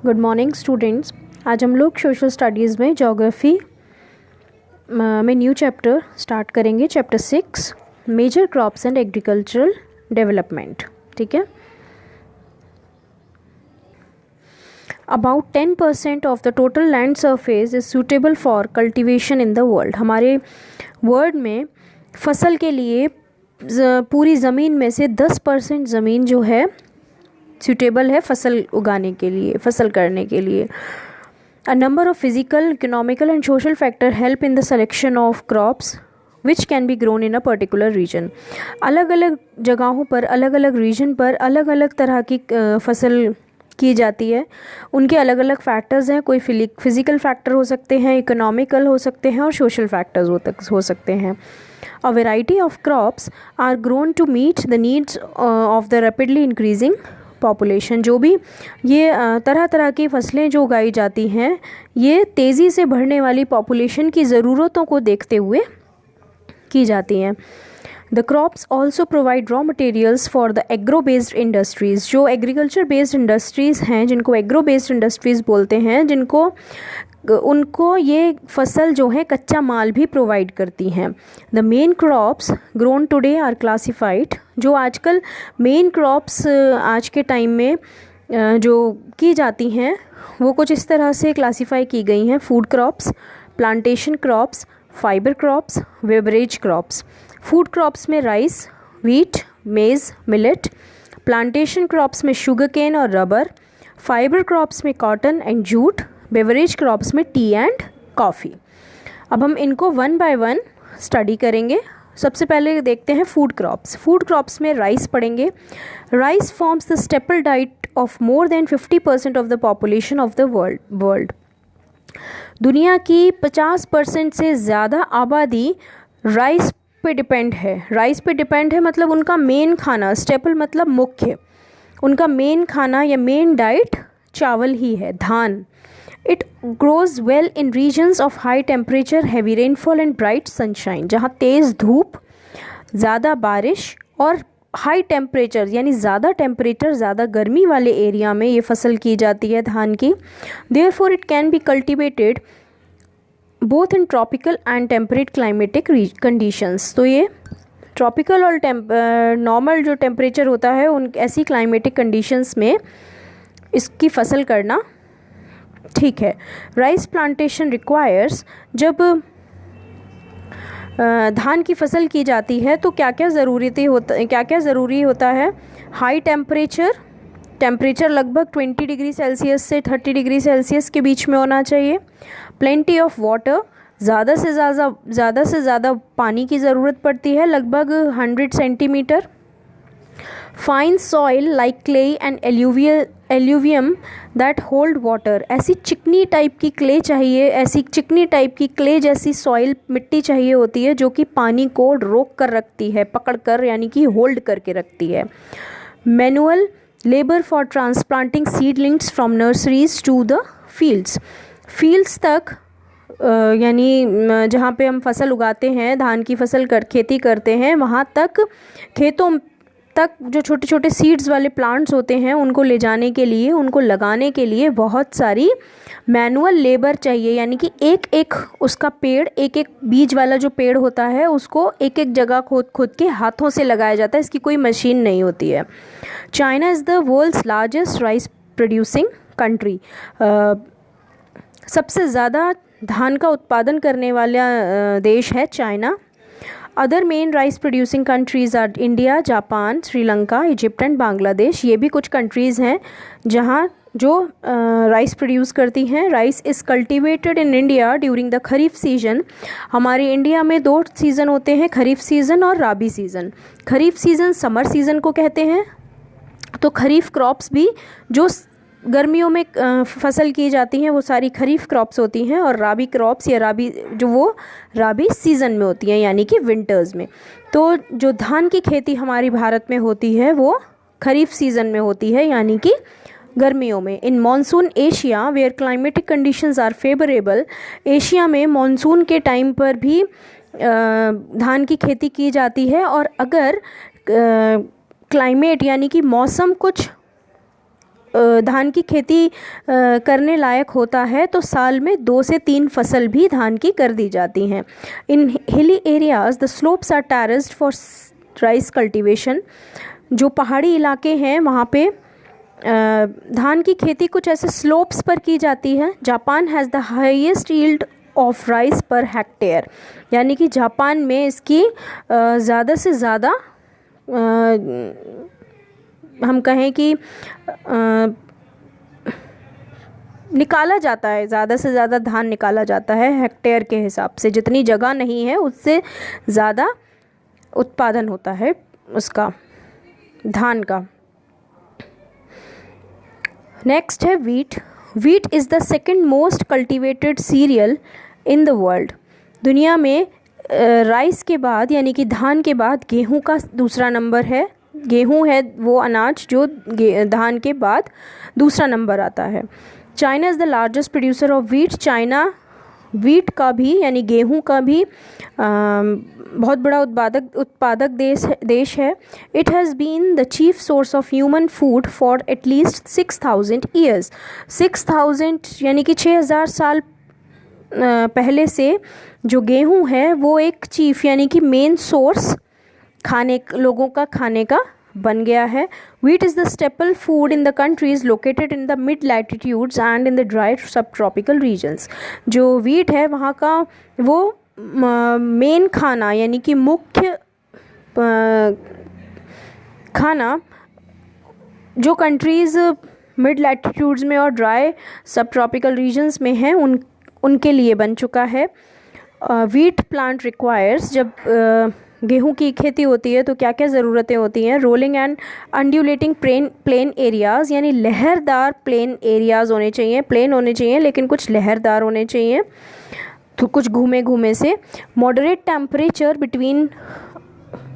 Good morning students. आज हम लोग सोशल स्टडीज़ में ज्योग्राफी में न्यू चैप्टर स्टार्ट करेंगे। Chapter 6 major crops and agricultural development. ठीक है। About 10% of the total land surface is suitable for cultivation in the world. हमारे world में फसल के लिए पूरी ज़मीन में से 10% ज़मीन जो है सूटेबल है फसल उगाने के लिए, फसल करने के लिए। A number of physical, economical and social factor help in the selection of crops which can be grown in a particular region. अलग अलग जगहों पर, अलग अलग रीजन पर अलग अलग तरह की फसल की जाती है। उनके अलग अलग फैक्टर्स हैं। कोई फिजिकल फैक्टर हो सकते हैं, इकोनॉमिकल हो सकते हैं और सोशल फैक्टर्स हो सकते हैं। A variety of crops are grown to meet the needs of the rapidly increasing population. जो भी ये तरह तरह की फसलें जो उगाई जाती हैं, ये तेज़ी से बढ़ने वाली पॉपुलेशन की ज़रूरतों को देखते हुए की जाती हैं। The crops also provide raw materials for the agro based industries. जो एग्रीकल्चर बेस्ड इंडस्ट्रीज़ हैं, जिनको एग्रो बेस्ड इंडस्ट्रीज़ बोलते हैं, जिनको उनको ये फसल जो है कच्चा माल भी प्रोवाइड करती हैं। The main crops grown today are classified. जो आजकल मेन क्रॉप्स आज के टाइम में जो की जाती हैं वो कुछ इस तरह से क्लासिफाई की गई हैं। Food crops, plantation crops, fibre crops, beverage crops. Food crops में राइस, व्हीट, मेज़, मिलेट। प्लांटेशन क्रॉप्स में शुगर केन और रबर। फाइबर क्रॉप्स में cotton and jute. Beverage crops में टी एंड कॉफ़ी। अब हम इनको वन बाय वन स्टडी करेंगे। सबसे पहले देखते हैं फूड क्रॉप्स। फूड क्रॉप्स में राइस पढ़ेंगे। Rice forms the staple diet of more than 50% of the population of the world. दुनिया की 50% से ज़्यादा आबादी राइस पे डिपेंड है। राइस पे डिपेंड है मतलब उनका मेन खाना, स्टेपल मतलब मुख्य, उनका मेन खाना या मेन डाइट चावल ही है, धान। It grows well in regions of high temperature, heavy rainfall and bright sunshine। जहाँ तेज़ धूप, ज़्यादा बारिश और हाई टेम्परेचर यानी ज़्यादा टेम्परेचर, ज़्यादा गर्मी वाले एरिया में ये फसल की जाती है धान की। Therefore it can be cultivated both in tropical and temperate climatic conditions। तो ये ट्रॉपिकल और नॉर्मल जो टेम्परेचर होता है उन ऐसी क्लाइमेटिक कंडीशंस में इसकी फसल करना ठीक है। राइस प्लांटेशन रिक्वायर्स, जब धान की फसल की जाती है तो क्या क्या ज़रूरी होता है। हाई टेम्परेचर लगभग 20 डिग्री सेल्सियस से 30 डिग्री सेल्सियस के बीच में होना चाहिए। प्लेंटी ऑफ वाटर, ज़्यादा से ज़्यादा पानी की ज़रूरत पड़ती है, लगभग 100 centimetre. Fine soil like clay and alluvium that hold water. ऐसी चिकनी टाइप की क्ले चाहिए, ऐसी चिकनी टाइप की क्ले जैसी सॉइल मिट्टी चाहिए होती है जो कि पानी को रोक कर रखती है, पकड़ कर यानी कि होल्ड करके रखती है। Manual labour for transplanting seedlings from nurseries to the fields तक, यानी जहाँ पे हम फसल उगाते हैं, धान की फसल खेती करते हैं, वहाँ तक खेतों तक जो छोटे छोटे सीड्स वाले प्लांट्स होते हैं उनको ले जाने के लिए, उनको लगाने के लिए बहुत सारी मैनुअल लेबर चाहिए। यानी कि एक एक उसका पेड़, एक एक बीज वाला जो पेड़ होता है उसको एक एक जगह खोद के हाथों से लगाया जाता है। इसकी कोई मशीन नहीं होती है। China is the world's largest rice producing country. सबसे ज़्यादा धान का उत्पादन करने वाला देश है China. Other main rice producing countries are India, Japan, Sri Lanka, Egypt and Bangladesh. ये भी कुछ कंट्रीज़ हैं जहाँ जो राइस प्रोड्यूस करती हैं। Rice is cultivated in India during the kharif season. हमारे इंडिया में 2 सीज़न होते हैं, खरीफ सीज़न और राबी सीज़न। खरीफ सीज़न समर सीज़न को कहते हैं। तो खरीफ क्रॉप्स भी जो गर्मियों में फसल की जाती हैं वो सारी खरीफ क्रॉप्स होती हैं, और राबी क्रॉप्स या राबी सीज़न में होती हैं यानी कि विंटर्स में। तो जो धान की खेती हमारी भारत में होती है वो खरीफ सीज़न में होती है यानी कि गर्मियों में। In monsoon Asia where climatic conditions are favourable. Asia में मॉनसून के टाइम पर भी धान की खेती की जाती है, और अगर क्लाइमेट यानी कि मौसम कुछ धान की खेती करने लायक होता है तो साल में 2 से 3 फसल भी धान की कर दी जाती हैं। In hilly areas the slopes are terraced for rice cultivation. जो पहाड़ी इलाके हैं वहाँ पे धान की खेती कुछ ऐसे स्लोप्स पर की जाती है। Japan has the highest yield of rice per hectare, यानी कि जापान में इसकी ज़्यादा से ज़्यादा हम कहें कि निकाला जाता है, ज़्यादा से ज़्यादा धान निकाला जाता है हेक्टेयर के हिसाब से। जितनी जगह नहीं है उससे ज़्यादा उत्पादन होता है उसका, धान का। नेक्स्ट है wheat. Wheat is the second most cultivated serial in the world. दुनिया में राइस के बाद यानी कि धान के बाद गेहूं का दूसरा नंबर है। गेहूं है वो अनाज जो धान के बाद दूसरा नंबर आता है। China is the largest producer of wheat. China wheat का भी यानी गेहूं का भी बहुत बड़ा उत्पादक देश है। It has been the chief source of human food for at least 6000 years. 6000 यानी कि 6000 साल पहले से जो गेहूं है वो एक चीफ यानी कि मेन सोर्स लोगों का खाने का बन गया है। Wheat is the staple food in the countries located in the mid latitudes and in the dry सब ट्रॉपिकल रीजन्स। जो वीट है वहाँ का वो मेन खाना यानी कि मुख्य खाना जो कंट्रीज़ मिड लैटिट्यूड्स में और ड्राई सब ट्रॉपिकल रीजन्स में हैं उनके लिए बन चुका है। वीट प्लांट रिक्वायर्स, जब गेहूं की खेती होती है तो क्या क्या ज़रूरतें होती हैं। रोलिंग एंड अंड्यूलेटिंग प्लेन एरियाज़, यानी लहरदार प्लेन एरियाज़ होने चाहिए। प्लेन होने चाहिए लेकिन कुछ लहरदार होने चाहिए, तो कुछ घूमे से। Moderate temperature between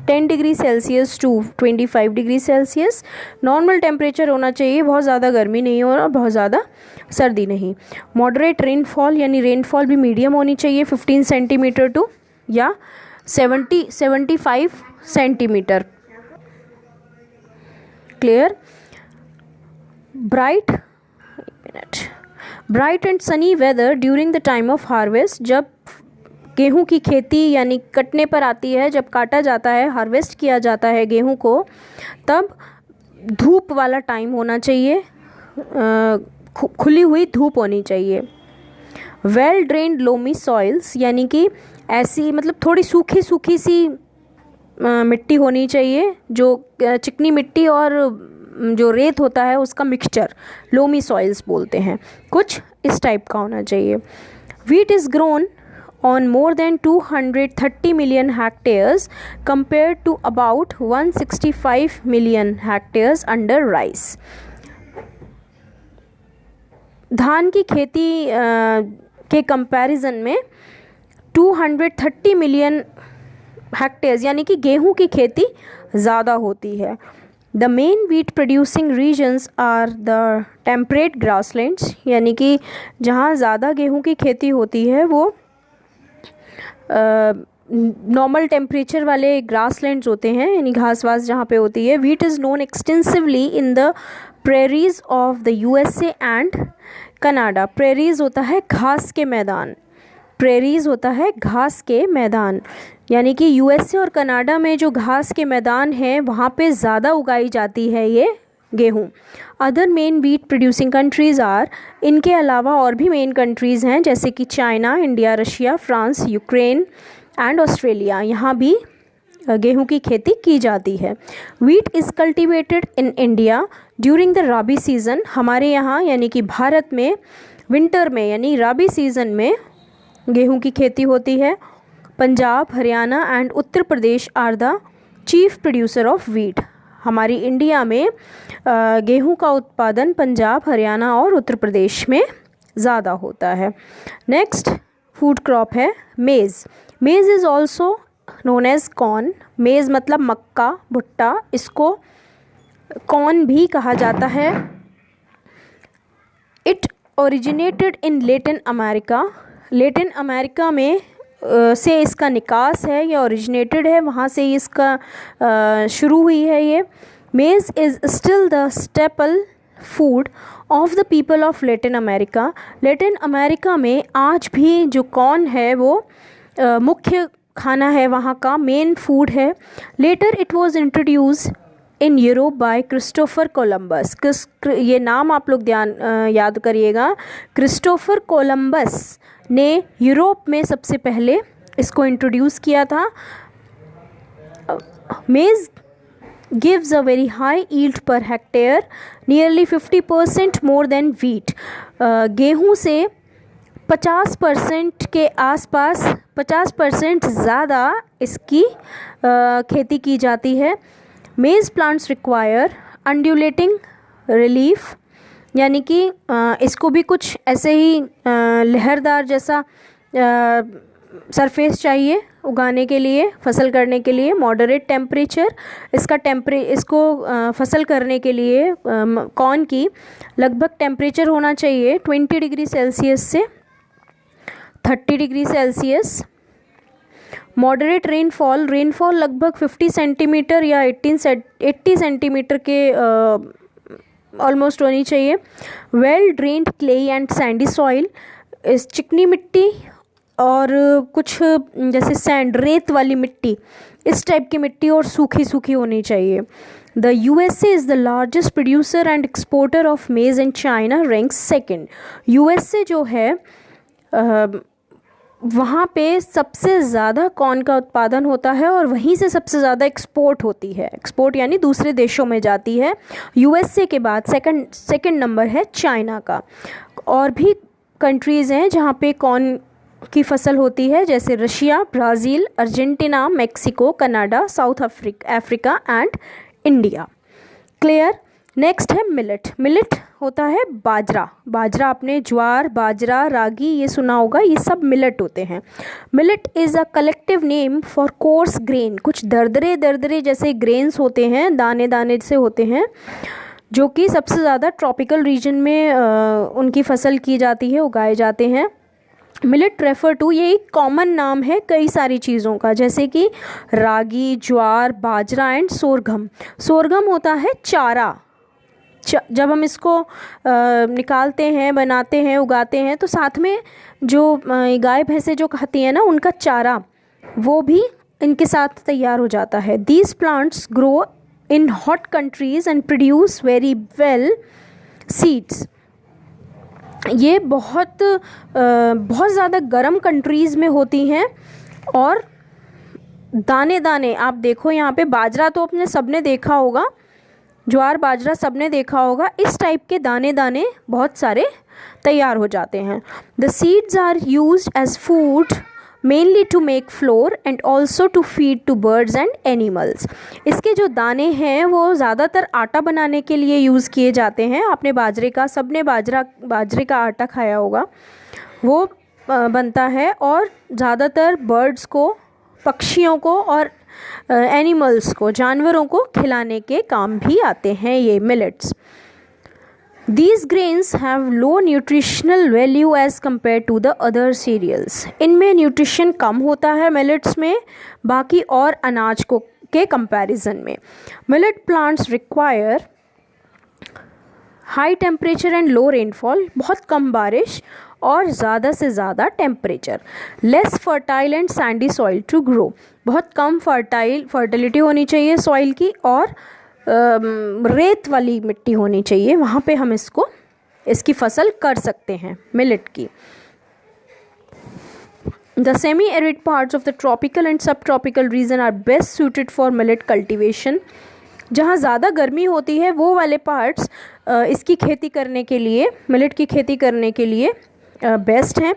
10 degree Celsius to 25 degree Celsius. Normal temperature होना चाहिए, बहुत ज़्यादा गर्मी नहीं हो और बहुत ज़्यादा सर्दी नहीं। मॉडरेट रेनफॉल यानी रेनफॉल भी मीडियम होनी चाहिए, 15 सेंटीमीटर टू या 75 centimetre. Clear. Bright and sunny weather during the time of harvest. जब गेहूं की खेती यानी कटने पर आती है, जब काटा जाता है, हार्वेस्ट किया जाता है गेहूं को, तब धूप वाला टाइम होना चाहिए, खुली हुई धूप होनी चाहिए। वेल ड्रेन्ड लोमी सॉइल्स, यानी कि ऐसी मतलब थोड़ी सूखी सी मिट्टी होनी चाहिए, जो चिकनी मिट्टी और जो रेत होता है उसका मिक्सचर लोमी सॉइल्स बोलते हैं, कुछ इस टाइप का होना चाहिए। Wheat is grown on more than 230 million hectares compared to about 165 million hectares under rice. धान की खेती के कंपैरिजन में 230 मिलियन हेक्टेयर्स यानी कि गेहूं की खेती ज़्यादा होती है। The main wheat producing regions are the temperate grasslands, यानी कि जहाँ ज़्यादा गेहूं की खेती होती है वो नॉर्मल टेम्परेचर वाले ग्रासलैंड्स होते हैं, यानी घास वास जहाँ पे होती है। Wheat is known extensively in the prairies of the USA and Canada. Prairies होता है घास के मैदान, प्रेरीज होता है घास के मैदान, यानी कि यूएसए और कनाडा में जो घास के मैदान हैं वहाँ पे ज़्यादा उगाई जाती है ये गेहूँ। Other main wheat producing countries are, इनके अलावा और भी मेन कंट्रीज़ हैं जैसे कि China, India, Russia, France, Ukraine and Australia. यहाँ भी गेहूं की खेती की जाती है। Wheat is cultivated in India during the rabi season. हमारे यहाँ यानी कि भारत में विंटर में यानी राबी सीज़न में गेहूं की खेती होती है। Punjab, Haryana and Uttar Pradesh are the chief producer of wheat. हमारी इंडिया में गेहूं का उत्पादन पंजाब, हरियाणा और उत्तर प्रदेश में ज़्यादा होता है। नेक्स्ट फूड क्रॉप है maize. Maize is also known as corn. Maize मतलब मक्का, भुट्टा, इसको कॉर्न भी कहा जाता है। It originated in Latin America. Latin America में से इसका निकास है या ओरिजिनेटेड है, वहाँ से इसका शुरू हुई है ये। मेज़ is still the staple food of the people of Latin America. Latin America में आज भी जो कॉर्न है वो मुख्य खाना है, वहाँ का मेन फूड है। Later it was introduce in Europe by Christopher Columbus. ये नाम आप लोग याद करिएगा। क्रिस्टोफर कोलंबस ने यूरोप में सबसे पहले इसको इंट्रोड्यूस किया था। मेज़ gives a very high yield per hectare, nearly 50% more than wheat। गेहूँ से 50% के आसपास 50% ज़्यादा इसकी खेती की जाती है। मेज़ प्लांट्स रिक्वायर अंडुलेटिंग रिलीफ, यानी कि इसको भी कुछ ऐसे ही लहरदार जैसा सरफेस चाहिए उगाने के लिए, फसल करने के लिए। मॉडरेट टेम्परेचर, इसको फसल करने के लिए कॉर्न की लगभग टेम्परेचर होना चाहिए 20 डिग्री सेल्सियस से 30 डिग्री सेल्सियस। मॉडरेट रेनफॉल लगभग 50 सेंटीमीटर या 80 सेंटीमीटर के ऑलमोस्ट होनी चाहिए। Well drained clay and sandy soil, इस चिकनी मिट्टी और कुछ जैसे सैंड, रेत वाली मिट्टी, इस टाइप की मिट्टी और सूखी सूखी होनी चाहिए। The USA is the largest producer and exporter of maize and China ranks second. USA जो है वहाँ पे सबसे ज़्यादा कॉर्न का उत्पादन होता है और वहीं से सबसे ज़्यादा एक्सपोर्ट होती है। एक्सपोर्ट यानी दूसरे देशों में जाती है। यूएसए के बाद सेकंड नंबर है चाइना का। और भी कंट्रीज़ हैं जहाँ पे कॉर्न की फसल होती है, जैसे Russia, Brazil, Argentina, Mexico, Canada, south Africa and India. Clear. Next है मिलेट। मिलेट होता है बाजरा आपने ज्वार, बाजरा, रागी ये सुना होगा, ये सब मिलेट होते हैं। Millet is a collective name for coarse grain. कुछ दरदरे जैसे ग्रेन्स होते हैं, दाने दाने से होते हैं, जो कि सबसे ज़्यादा ट्रॉपिकल रीजन में उनकी फसल की जाती है, उगाए जाते हैं। मिलेट रेफर टू, ये एक कॉमन नाम है कई सारी चीज़ों का, जैसे कि रागी, ज्वार, बाजरा एंड सोरगम। सोरगम होता है चारा। जब हम इसको निकालते हैं, बनाते हैं, उगाते हैं, तो साथ में जो गाय भैंसें जो खाती हैं ना, उनका चारा वो भी इनके साथ तैयार हो जाता है। These plants grow in hot countries and produce very well seeds. ये बहुत ज़्यादा गर्म कंट्रीज़ में होती हैं और दाने दाने आप देखो यहाँ पे, बाजरा तो अपने सबने देखा होगा, ज्वार बाजरा सबने देखा होगा, इस टाइप के दाने दाने बहुत सारे तैयार हो जाते हैं। The seeds are used as food mainly to make flour and also to feed to birds and animals. इसके जो दाने हैं वो ज़्यादातर आटा बनाने के लिए यूज़ किए जाते हैं। आपने सबने बाजरे का आटा खाया होगा, वो बनता है और ज़्यादातर बर्ड्स को, पक्षियों को और एनिमल्स को, जानवरों को खिलाने के काम भी आते हैं ये millets. These grains have low nutritional value as compared to the other cereals। इनमें न्यूट्रिशन कम होता है मिलेट्स में बाकी और अनाज को के कंपैरिजन में। Millet plants require high temperature and low rainfall, बहुत कम बारिश और ज़्यादा से ज़्यादा temperature. Less fertile and sandy soil to grow, बहुत कम फर्टिलिटी होनी चाहिए सॉइल की और रेत वाली मिट्टी होनी चाहिए, वहाँ पे हम इसकी फसल कर सकते हैं मिलेट की। The semi arid parts of the tropical and sub tropical region are best suited for millet cultivation. जहाँ ज़्यादा गर्मी होती है वो वाले पार्ट्स इसकी खेती करने के लिए, मिलेट की खेती करने के लिए बेस्ट हैं।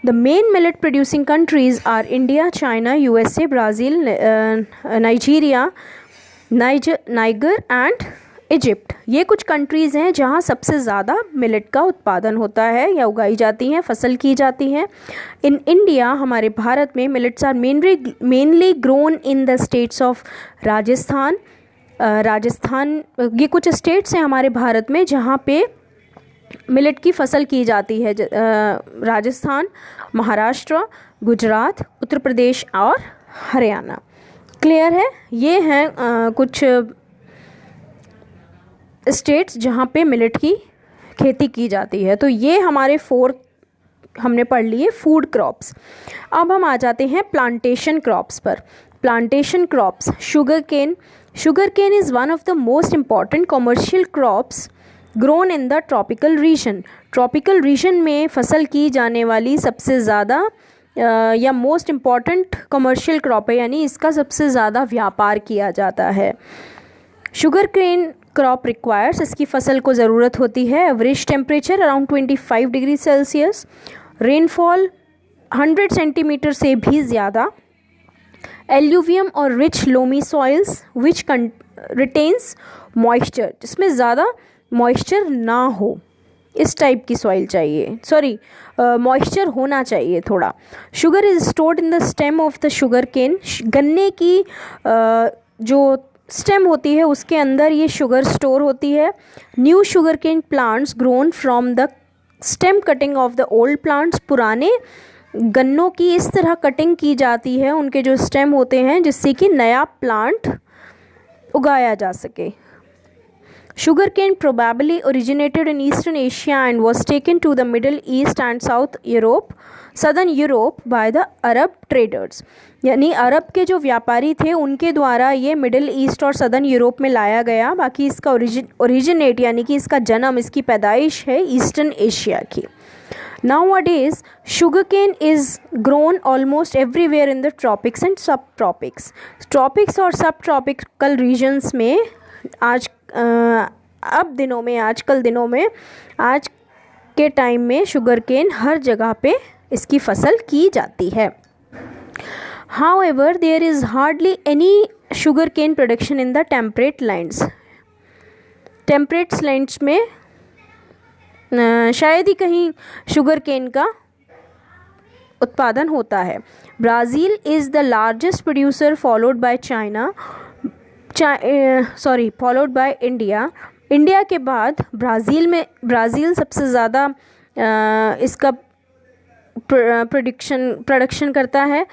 The main millet producing countries are India, China, USA, Brazil, Nigeria, Niger and Egypt. ये कुछ कंट्रीज़ हैं जहाँ सबसे ज़्यादा मिलेट का उत्पादन होता है या उगाई जाती हैं, फसल की जाती हैं। इन इंडिया, हमारे भारत में, millets are mainly grown in the states of Rajasthan. ये कुछ स्टेट्स हैं हमारे भारत में जहाँ पे मिलेट की फसल की जाती है, राजस्थान, महाराष्ट्र, गुजरात, उत्तर प्रदेश और हरियाणा। क्लियर है। ये हैं कुछ स्टेट्स जहाँ पे मिलेट की खेती की जाती है। तो ये हमारे 4 हमने पढ़ लिए फूड क्रॉप्स। अब हम आ जाते हैं प्लांटेशन क्रॉप्स पर। Plantation crops, sugar cane. Sugar cane is one of the most important commercial crops grown in the tropical region. Tropical region में फसल की जाने वाली सबसे ज़्यादा या मोस्ट इम्पॉर्टेंट कमर्शियल क्रॉप है, यानी इसका सबसे ज़्यादा व्यापार किया जाता है। शुगर केन क्रॉप रिक्वायर्स, इसकी फसल को ज़रूरत होती है average temperature around 25 degree Celsius, rainfall 100 centimetre से भी ज़्यादा, एल्यूवियम और रिच लोमी सॉइल्स विच रिटेन्स मॉइस्चर, जिसमें ज़्यादा मॉइस्चर ना हो, इस टाइप की सॉइल चाहिए, सॉरी मॉइस्चर होना चाहिए थोड़ा। Sugar is stored in the stem of the sugar cane. गन्ने की जो स्टेम होती है उसके अंदर ये शुगर स्टोर होती है। New sugar cane plants grown from the stem cutting of the old plants. पुराने गन्नों की इस तरह कटिंग की जाती है, उनके जो स्टेम होते हैं, जिससे कि नया प्लांट उगाया जा सके। Sugarcane probably originated in Eastern Asia and was taken to the Middle East and Southern Europe by the Arab traders। यानी अरब के जो व्यापारी थे उनके द्वारा ये मिडिल ईस्ट और सदर्न यूरोप में लाया गया। बाकी इसका ओरिजिनेट यानी कि इसका जन्म, इसकी पैदाइश है ईस्टर्न एशिया की। Nowadays, sugarcane is grown almost everywhere in the tropics and subtropics। Tropics और सब ट्रॉपिकल रीजन्स में आजकल दिनों में आज के टाइम में शुगर केन हर जगह पे इसकी फसल की जाती है। However, there is hardly any sugar cane production in the temperate lands। Temperate lands में शायद ही कहीं शुगर केन का उत्पादन होता है। Brazil is the largest producer followed by India. India के बाद ब्राज़ील सबसे ज़्यादा इसका प्रोडक्शन करता है।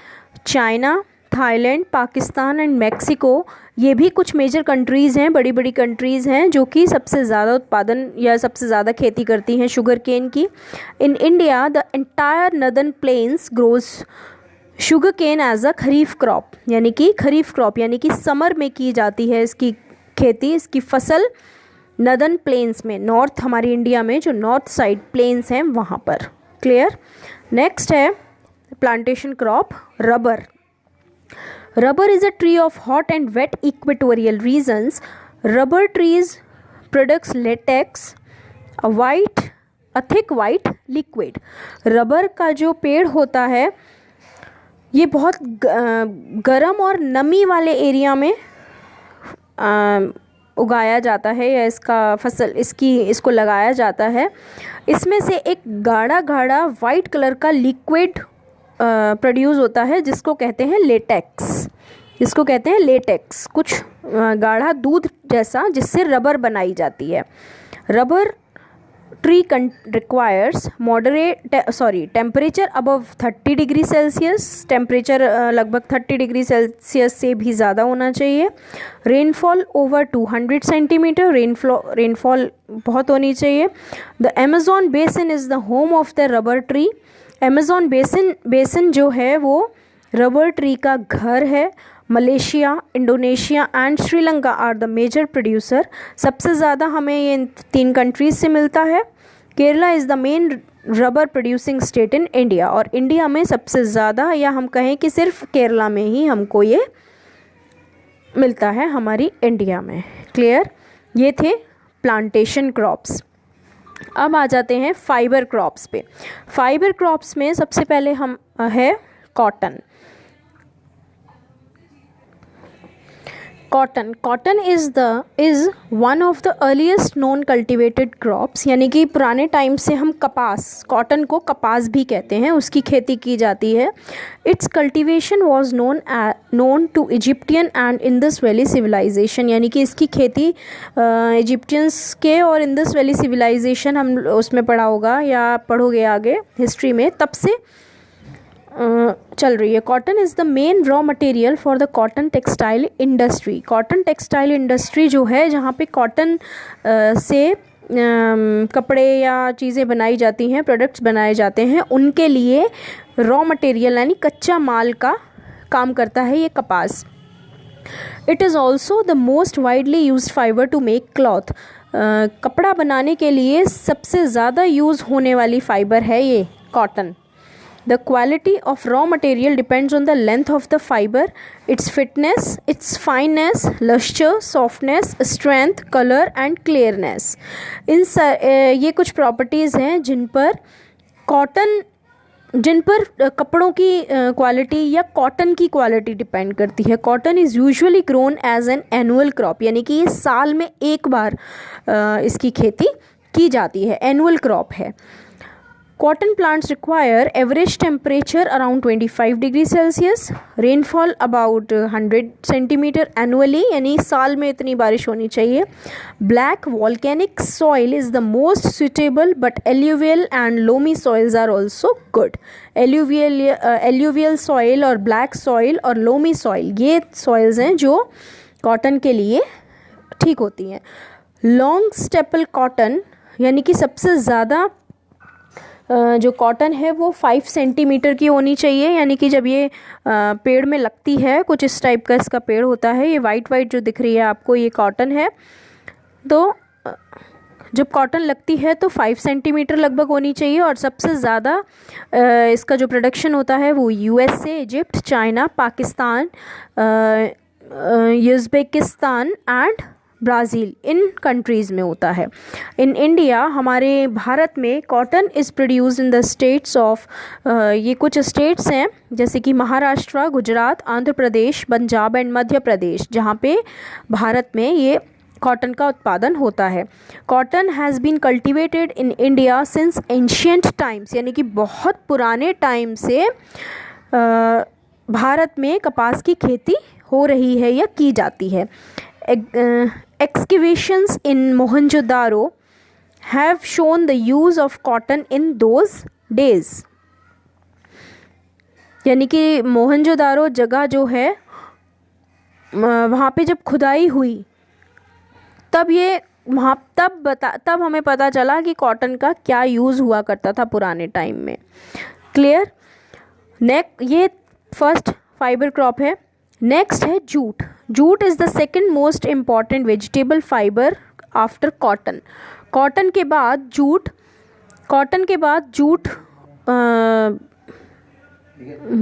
China, Thailand, Pakistan and Mexico, ये भी कुछ मेजर कंट्रीज़ हैं, बड़ी बड़ी कंट्रीज़ हैं जो कि सबसे ज़्यादा उत्पादन या सबसे ज़्यादा खेती करती हैं शुगर केन की। In India the entire northern plains grows sugar cane as a kharif crop, यानी कि समर में की जाती है इसकी खेती, इसकी फसल नदर्न प्लेन्स में, नॉर्थ हमारी इंडिया में जो नॉर्थ साइड प्लेन्स हैं वहाँ पर। क्लियर। नेक्स्ट है plantation crop rubber. Rubber is a tree of hot and wet equatorial regions। Rubber trees products latex, a thick white liquid। Rubber का जो पेड़ होता है ये बहुत गर्म और नमी वाले एरिया में उगाया जाता है, या इसको लगाया जाता है। इसमें से एक गाढ़ा गाढ़ा वाइट कलर का लिक्विड प्रोड्यूस होता है जिसको कहते हैं लेटेक्स, कुछ गाढ़ा दूध जैसा, जिससे रबर बनाई जाती है। Rubber tree requires temperature above 30 degree Celsius, temperature लगभग 30 डिग्री सेल्सियस से भी ज़्यादा होना चाहिए। रेनफॉल ओवर 200 सेंटीमीटर, रेनफॉल बहुत होनी चाहिए। The Amazon basin is the home of the rubber tree. Amazon basin जो है वो रबर ट्री का घर है। Malaysia, Indonesia and Sri Lanka are the major producer. सबसे ज़्यादा हमें ये 3 कंट्रीज से मिलता है। Kerala is the main rubber producing state in India, और इंडिया में सबसे ज़्यादा, या हम कहें कि सिर्फ केरला में ही हमको ये मिलता है हमारी इंडिया में। क्लियर। ये थे प्लांटेशन क्रॉप्स। अब आ जाते हैं फाइबर क्रॉप्स पे। फाइबर क्रॉप्स में सबसे पहले हम है cotton. Cotton is one of the earliest known cultivated crops, यानी कि पुराने टाइम से हम कॉटन को कपास भी कहते हैं, उसकी खेती की जाती है। Its cultivation was known to Egyptian and Indus valley civilisation, यानी कि इसकी खेती इजिप्टियंस के और इंडस वैली सिविलाइजेशन, हम उसमें पढ़ा होगा या पढ़ोगे आगे हिस्ट्री में, तब से चल रही है। Cotton is the main raw material for the cotton textile industry. Cotton textile industry जो है, जहाँ पे कॉटन से कपड़े या चीज़ें बनाई जाती हैं, प्रोडक्ट्स बनाए जाते हैं, उनके लिए रॉ मटेरियल यानी कच्चा माल का काम करता है ये कपास। It is also the most widely use fibre to make cloth. कपड़ा बनाने के लिए सबसे ज़्यादा यूज़ होने वाली फाइबर है ये cotton. The quality of raw material depends on the length of the fiber, its fitness, its fineness, luster, softness, strength, color and clearness. ये कुछ प्रॉपर्टीज़ हैं जिन पर कपड़ों की क्वालिटी या कॉटन की क्वालिटी डिपेंड करती है। Cotton is usually grown as an annual crop, यानी कि ये साल में एक बार इसकी खेती की जाती है, एनुअल क्रॉप है। Cotton plants require average temperature around 25 degrees Celsius, rainfall about 100 centimeter annually, यानी साल में इतनी बारिश होनी चाहिए। Black volcanic soil is the most suitable, but alluvial and loamy soils are also good. Alluvial soil और black soil और loamy soil ये soils हैं जो cotton के लिए ठीक होती हैं। Long staple cotton यानी कि सबसे ज़्यादा जो कॉटन है वो 5 सेंटीमीटर की होनी चाहिए, यानी कि जब ये पेड़ में लगती है, कुछ इस टाइप का इसका पेड़ होता है, ये वाइट जो दिख रही है आपको, ये कॉटन है। तो जब कॉटन लगती है तो 5 सेंटीमीटर लगभग होनी चाहिए, और सबसे ज़्यादा इसका जो प्रोडक्शन होता है वो USA, Egypt, China, Pakistan, Uzbekistan and Brazil, in countries में होता है। इन इंडिया, हमारे भारत में, cotton is produced in the states of, ये कुछ स्टेट्स हैं जैसे कि महाराष्ट्र, गुजरात, आंध्र प्रदेश, पंजाब एंड मध्य प्रदेश, जहाँ पे भारत में ये कॉटन का उत्पादन होता है। Cotton has been cultivated in India since ancient times, यानी कि बहुत पुराने टाइम से भारत में कपास की खेती हो रही है या की जाती है। Excavations in Mohenjo-daro have shown the use of cotton in those days. यानी कि मोहनजोदारो जगह जो है, वहाँ पे जब खुदाई हुई तब हमें पता चला कि कॉटन का क्या यूज़ हुआ करता था पुराने टाइम में। क्लियर? ये फर्स्ट फाइबर क्रॉप है। नेक्स्ट है jute. Jute is the second most important vegetable fibre after cotton. Cotton के बाद जूट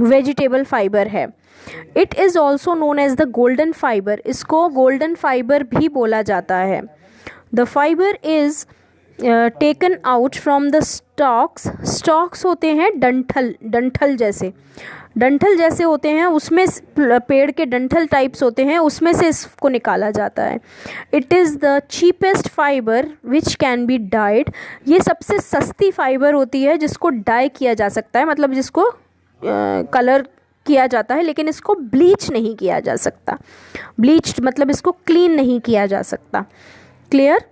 वेजिटेबल फाइबर है। It is also known as the golden fibre. इसको गोल्डन फाइबर भी बोला जाता है। The fibre is taken out from the stalks होते हैं डंठल जैसे होते हैं, उसमें पेड़ के डंठल टाइप्स होते हैं, उसमें से इसको निकाला जाता है। It is the cheapest fibre which can B died. ये सबसे सस्ती फाइबर होती है जिसको डाई किया जा सकता है, मतलब जिसको कलर किया जाता है, लेकिन इसको ब्लीच नहीं किया जा सकता। ब्लीच्ड मतलब इसको क्लीन नहीं किया जा सकता। Clear?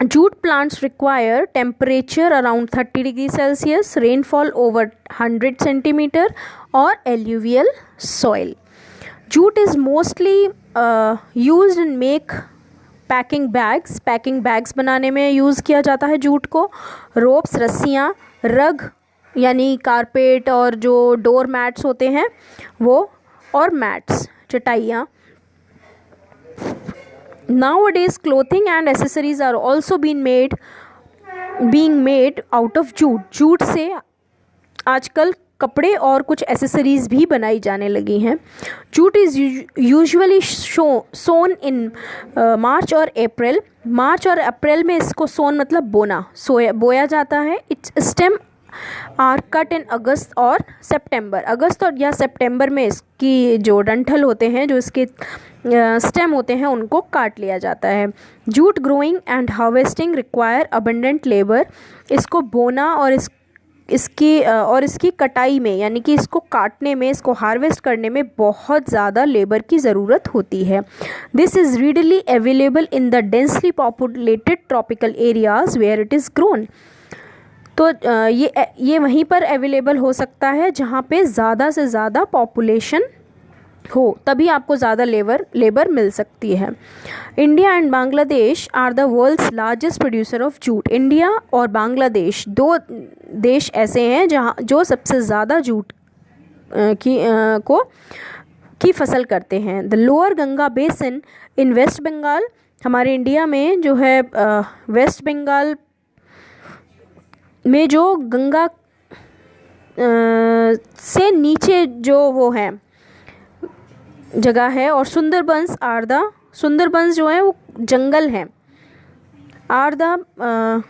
Jute plants require temperature around 30 degrees Celsius, rainfall over 100 centimeter और alluvial soil. Jute is mostly used in make packing bags. Packing bags बनाने में यूज़ किया जाता है जूट को। Ropes, रस्सियाँ, रग यानी कारपेट और जो डोर मैट्स होते हैं वो, और mats, चटाइयाँ। Nowadays clothing and accessories are also being made out of jute. Jute से आजकल कपड़े और कुछ एसेसरीज़ भी बनाई जाने लगी हैं। जूट इज़ यूजुअली सोन इन मार्च और अप्रैल। मार्च और अप्रैल में इसको सोन मतलब बोया जाता है। Its stem are cut in August और सितंबर। अगस्त और या सितंबर में इसकी जो डंठल होते हैं, जो इसके स्टेम होते हैं, उनको काट लिया जाता है। Jute growing and harvesting require abundant labour. इसको बोना और इसकी कटाई में, यानी कि इसको काटने में, इसको हार्वेस्ट करने में बहुत ज़्यादा लेबर की ज़रूरत होती है। This is readily available in the densely populated tropical areas where it is grown. तो ये वहीं पर अवेलेबल हो सकता है जहाँ पे ज़्यादा से ज़्यादा पॉपुलेशन हो, तभी आपको ज़्यादा लेबर मिल सकती है। India and Bangladesh are the world's largest producer of jute. India और बांग्लादेश दो देश ऐसे हैं जहाँ जो सबसे ज़्यादा जूट की फसल करते हैं। The lower Ganga basin in West Bengal, हमारे इंडिया में जो है वेस्ट बंगाल में जो गंगा से नीचे जो वो है जगह है, और सुंदरबंस जो है वो जंगल है, are the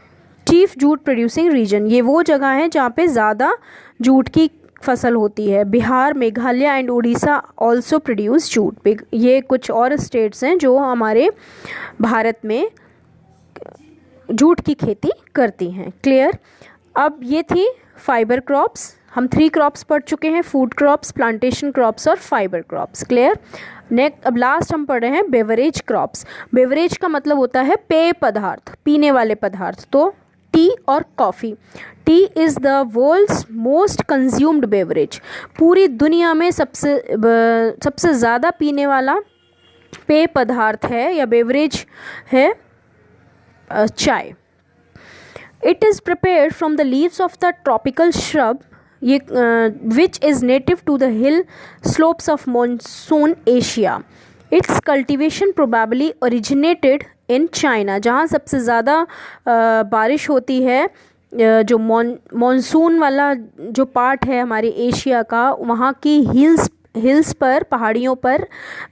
chief jute producing region. ये वो जगह है जहाँ पे ज़्यादा जूट की फसल होती है। Bihar, Meghalaya and Orissa also produce jute. ये कुछ और स्टेट्स हैं जो हमारे भारत में जूट की खेती करती हैं। क्लियर। अब ये थी फाइबर क्रॉप्स। हम 3 क्रॉप्स पढ़ चुके हैं, फूड क्रॉप्स, प्लांटेशन क्रॉप्स और फाइबर क्रॉप्स। क्लियर। नेक्स्ट अब लास्ट हम पढ़ रहे हैं बेवरेज क्रॉप्स। बेवरेज का मतलब होता है पेय पदार्थ, पीने वाले पदार्थ। तो टी और coffee. Tea is the world's most consumed beverage. पूरी दुनिया में सबसे ज़्यादा पीने वाला पेय पदार्थ है या बेवरेज है चाय। It is prepared from the leaves of the tropical shrub ये which is native to the hill slopes of monsoon Asia. Its cultivation probably originated in China. जहाँ सबसे ज़्यादा बारिश होती है, जो मॉनसून वाला जो पार्ट है हमारे एशिया का, वहाँ की हिल्स पर, पहाड़ियों पर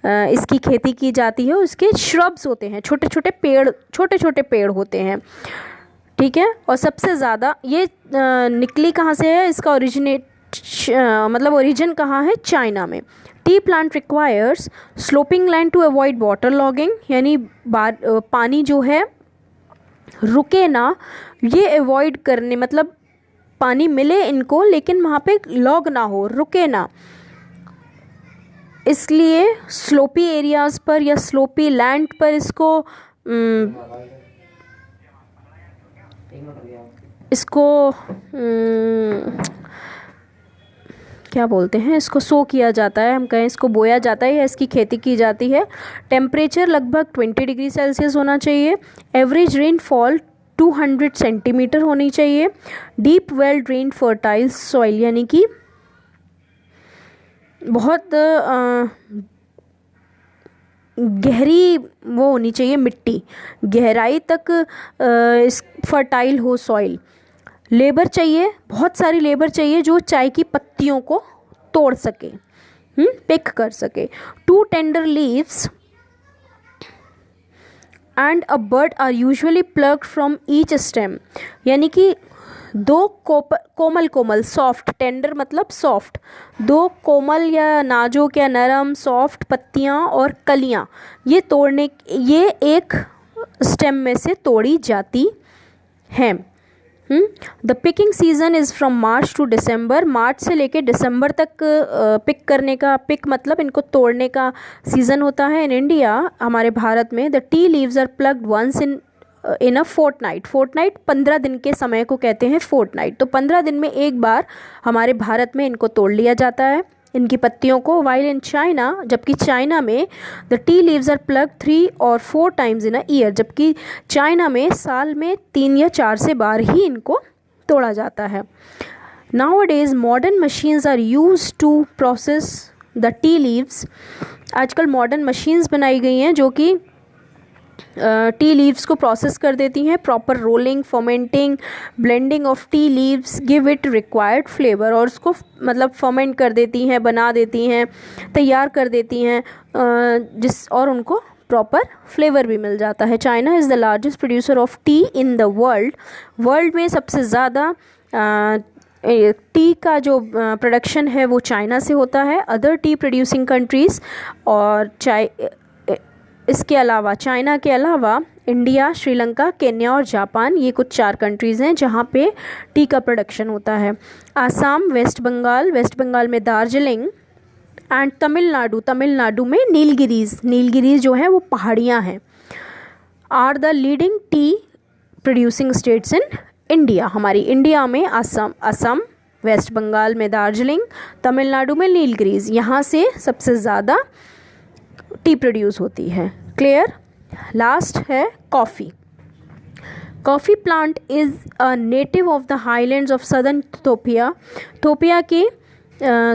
इसकी खेती की जाती है। उसके श्रब्स होते हैं, छोटे छोटे पेड़ होते हैं। ठीक है। और सबसे ज़्यादा ये निकली कहाँ से है, इसका मतलब ओरिजिन कहाँ है, चाइना में। Tea plant requires sloping land to avoid water logging, यानी पानी जो है रुके ना, ये अवॉइड करने, मतलब पानी मिले इनको लेकिन वहाँ पे लॉग ना हो, रुके ना, इसलिए स्लोपी एरियाज़ पर या स्लोपी लैंड पर इसको क्या बोलते हैं, इसको सो किया जाता है, हम कहें इसको बोया जाता है या इसकी खेती की जाती है। टेम्परेचर लगभग 20 डिग्री सेल्सियस होना चाहिए। एवरेज रेनफॉल 200 सेंटीमीटर होनी चाहिए। Deep well drain fertile soil, यानी कि बहुत गहरी वो होनी चाहिए मिट्टी, गहराई तक इस फर्टाइल हो सॉइल। लेबर चाहिए, बहुत सारी लेबर चाहिए जो चाय की पत्तियों को तोड़ सके, पिक कर सके। 2 tender leaves and a bud are usually plucked from each stem, यानी कि 2 कोमल सॉफ्ट, टेंडर मतलब सॉफ्ट, 2 कोमल या नाजुक या नरम सॉफ्ट पत्तियां और कलियां ये एक स्टेम में से तोड़ी जाती हैं। The picking season is from March to December. March से लेके दिसंबर तक पिक करने का, पिक मतलब इनको तोड़ने का सीज़न होता है। इन इंडिया, हमारे भारत में, the tea leaves are plucked once in a fortnight. 15 दिन के समय को कहते हैं फोर्टनाइट। तो 15 दिन में एक बार हमारे भारत में इनको तोड़ लिया जाता है, इनकी पत्तियों को। वाइल इन चाइना, जबकि चाइना में the tea leaves are plucked 3 और 4 टाइम्स इन अ ईयर, जबकि चाइना में साल में 3 या 4 से बार ही इनको तोड़ा जाता है। Nowadays modern machines are used to process the tea leaves. आजकल मॉडर्न मशीन्स बनाई गई हैं जो कि टी लीव्स को प्रोसेस कर देती हैं। Proper rolling, fermenting, blending of tea leaves give it required flavour, और उसको मतलब फर्मेंट कर देती हैं, बना देती हैं, तैयार कर देती हैं, और उनको प्रॉपर फ्लेवर भी मिल जाता है। China is the largest producer of T in the world में सबसे ज़्यादा टी का जो प्रोडक्शन है वो चाइना से होता है। अदर टी प्रोड्यूसिंग कंट्रीज़ और इसके अलावा, चाइना के अलावा इंडिया, श्रीलंका, केन्या और जापान, ये कुछ 4 कंट्रीज़ हैं जहाँ पे टी का प्रोडक्शन होता है। आसाम, वेस्ट बंगाल में दार्जिलिंग एंड तमिलनाडु में नीलगिरीज जो है वो पहाड़ियाँ हैं, are the leading tea producing states in India, हमारी इंडिया में असम, वेस्ट बंगाल में दार्जिलिंग, तमिलनाडु में नीलगिरीज, यहाँ से सबसे ज़्यादा टी प्रोड्यूस होती है। क्लियर। लास्ट है coffee. Coffee plant is a native of the highlands of southern Ethiopia. Ethiopia के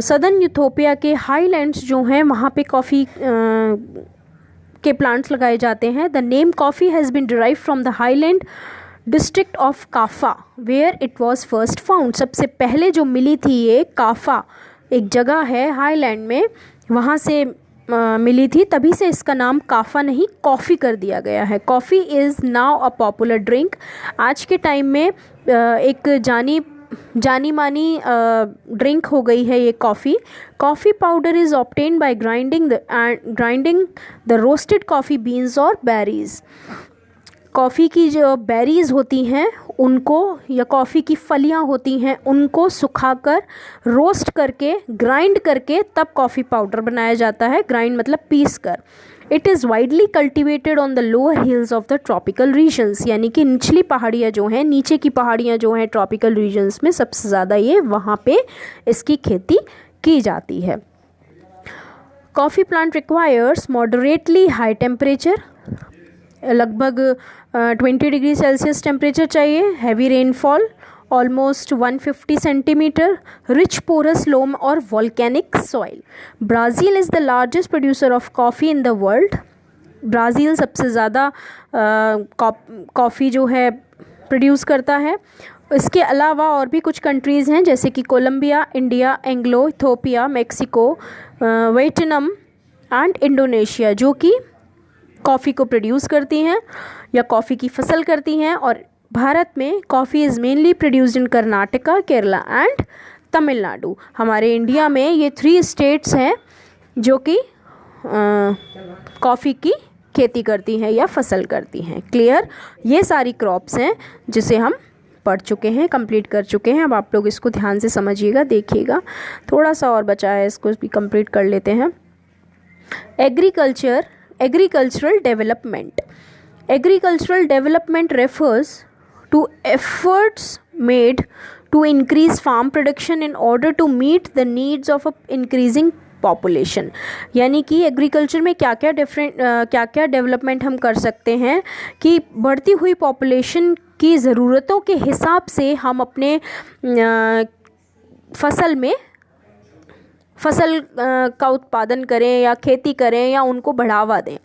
सदर्न इथोपिया के हाईलैंड्स जो हैं वहाँ पे कॉफ़ी के प्लांट्स लगाए जाते हैं। The name coffee has been derive from the highland district of Kaffa where it was first found. सबसे पहले जो मिली थी ये काफा एक जगह है हाईलैंड में, वहाँ से मिली थी, तभी से इसका नाम काफा नहीं कॉफ़ी कर दिया गया है। Coffee is now a popular drink. आज के टाइम में एक जानी मानी ड्रिंक हो गई है ये coffee. Coffee powder is obtained by grinding the roasted coffee beans और बेरीज़। कॉफ़ी की जो बेरीज़ होती हैं उनको, या कॉफ़ी की फलियां होती हैं उनको सुखाकर रोस्ट करके ग्राइंड करके तब कॉफ़ी पाउडर बनाया जाता है। ग्राइंड मतलब पीस कर। It is widely cultivated on the lower hills of the tropical regions, यानी कि निचली पहाड़ियाँ जो हैं, नीचे की पहाड़ियाँ जो हैं ट्रॉपिकल रीजन्स में सबसे ज़्यादा ये वहाँ पे इसकी खेती की जाती है। Coffee plant requires moderately high temperature, लगभग 20 डिग्री सेल्सियस टेम्परेचर चाहिए, heavy rainfall almost 150 centimetre, rich porous loam और volcanic soil. Brazil is the largest producer of coffee in the world. Brazil सबसे ज़्यादा कॉफ़ी जो है प्रोड्यूस करता है। इसके अलावा और भी कुछ कंट्रीज़ हैं जैसे कि Colombia, India, Angola, Ethiopia, Mexico, Vietnam and Indonesia, जो कि कॉफ़ी को प्रोड्यूस करती हैं या कॉफ़ी की फसल करती हैं। और भारत में coffee is mainly produced in Karnataka, Kerala and Tamil Nadu. हमारे इंडिया में ये 3 स्टेट्स हैं जो कि कॉफ़ी की खेती करती हैं या फसल करती हैं। क्लियर। ये सारी क्रॉप्स हैं जिसे हम पढ़ चुके हैं, कंप्लीट कर चुके हैं। अब आप लोग इसको ध्यान से समझिएगा, देखिएगा, थोड़ा सा और बचा है, इसको भी कंप्लीट कर लेते हैं। Agricultural development. Agricultural development refers to efforts made to increase farm production in order to meet the needs of a increasing population. यानी कि एग्रीकल्चर में क्या क्या डेवलपमेंट हम कर सकते हैं कि बढ़ती हुई पॉपुलेशन की ज़रूरतों के हिसाब से हम अपने फसल का उत्पादन करें या खेती करें या उनको बढ़ावा दें।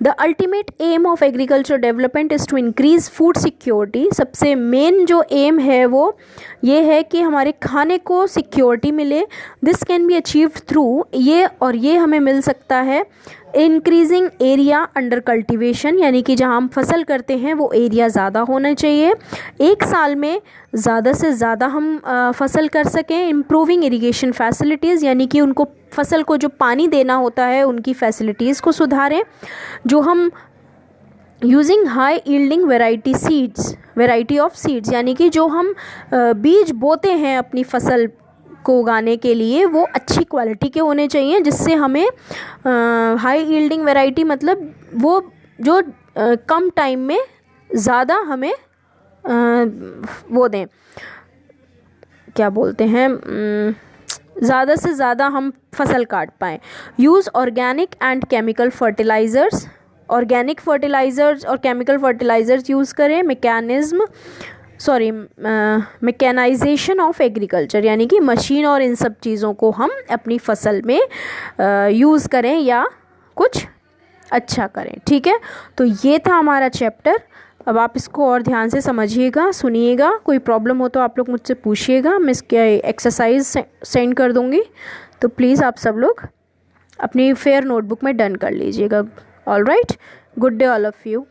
The ultimate aim of agriculture development is to increase food security. सबसे मेन जो एम है वो ये है कि हमारे खाने को सिक्योरिटी मिले। This can be achieved through, ये हमें मिल सकता है इंक्रीजिंग एरिया अंडर कल्टीवेशन, यानी कि जहाँ हम फसल करते हैं वो एरिया ज़्यादा होना चाहिए, एक साल में ज़्यादा से ज़्यादा हम फसल कर सकें। इम्प्रूविंग इरिगेशन फैसिलिटीज़, यानी कि उनको फसल को जो पानी देना होता है उनकी फैसिलिटीज़ को सुधारें। जो हम using high yielding variety of seeds, यानी कि जो हम बीज बोते हैं अपनी फसल को उगाने के लिए वो अच्छी क्वालिटी के होने चाहिए, जिससे हमें हाई यील्डिंग वैरायटी मतलब वो जो कम टाइम में ज़्यादा हमें वो दें, क्या बोलते हैं, ज़्यादा से ज़्यादा हम फसल काट पाएँ। Use organic and chemical fertilisers, organic fertilisers और केमिकल फर्टिलाइज़र्स यूज़ करें। मैकेनाइजेशन ऑफ एग्रीकल्चर, यानी कि मशीन और इन सब चीज़ों को हम अपनी फसल में यूज़ करें या कुछ अच्छा करें। ठीक है, तो ये था हमारा चैप्टर। अब आप इसको और ध्यान से समझिएगा, सुनिएगा, कोई प्रॉब्लम हो तो आप लोग मुझसे पूछिएगा, मैं इसके एक्सरसाइज सेंड कर दूँगी, तो प्लीज़ आप सब लोग अपनी फेयर नोटबुक में डन कर लीजिएगा। All right, good day all of you.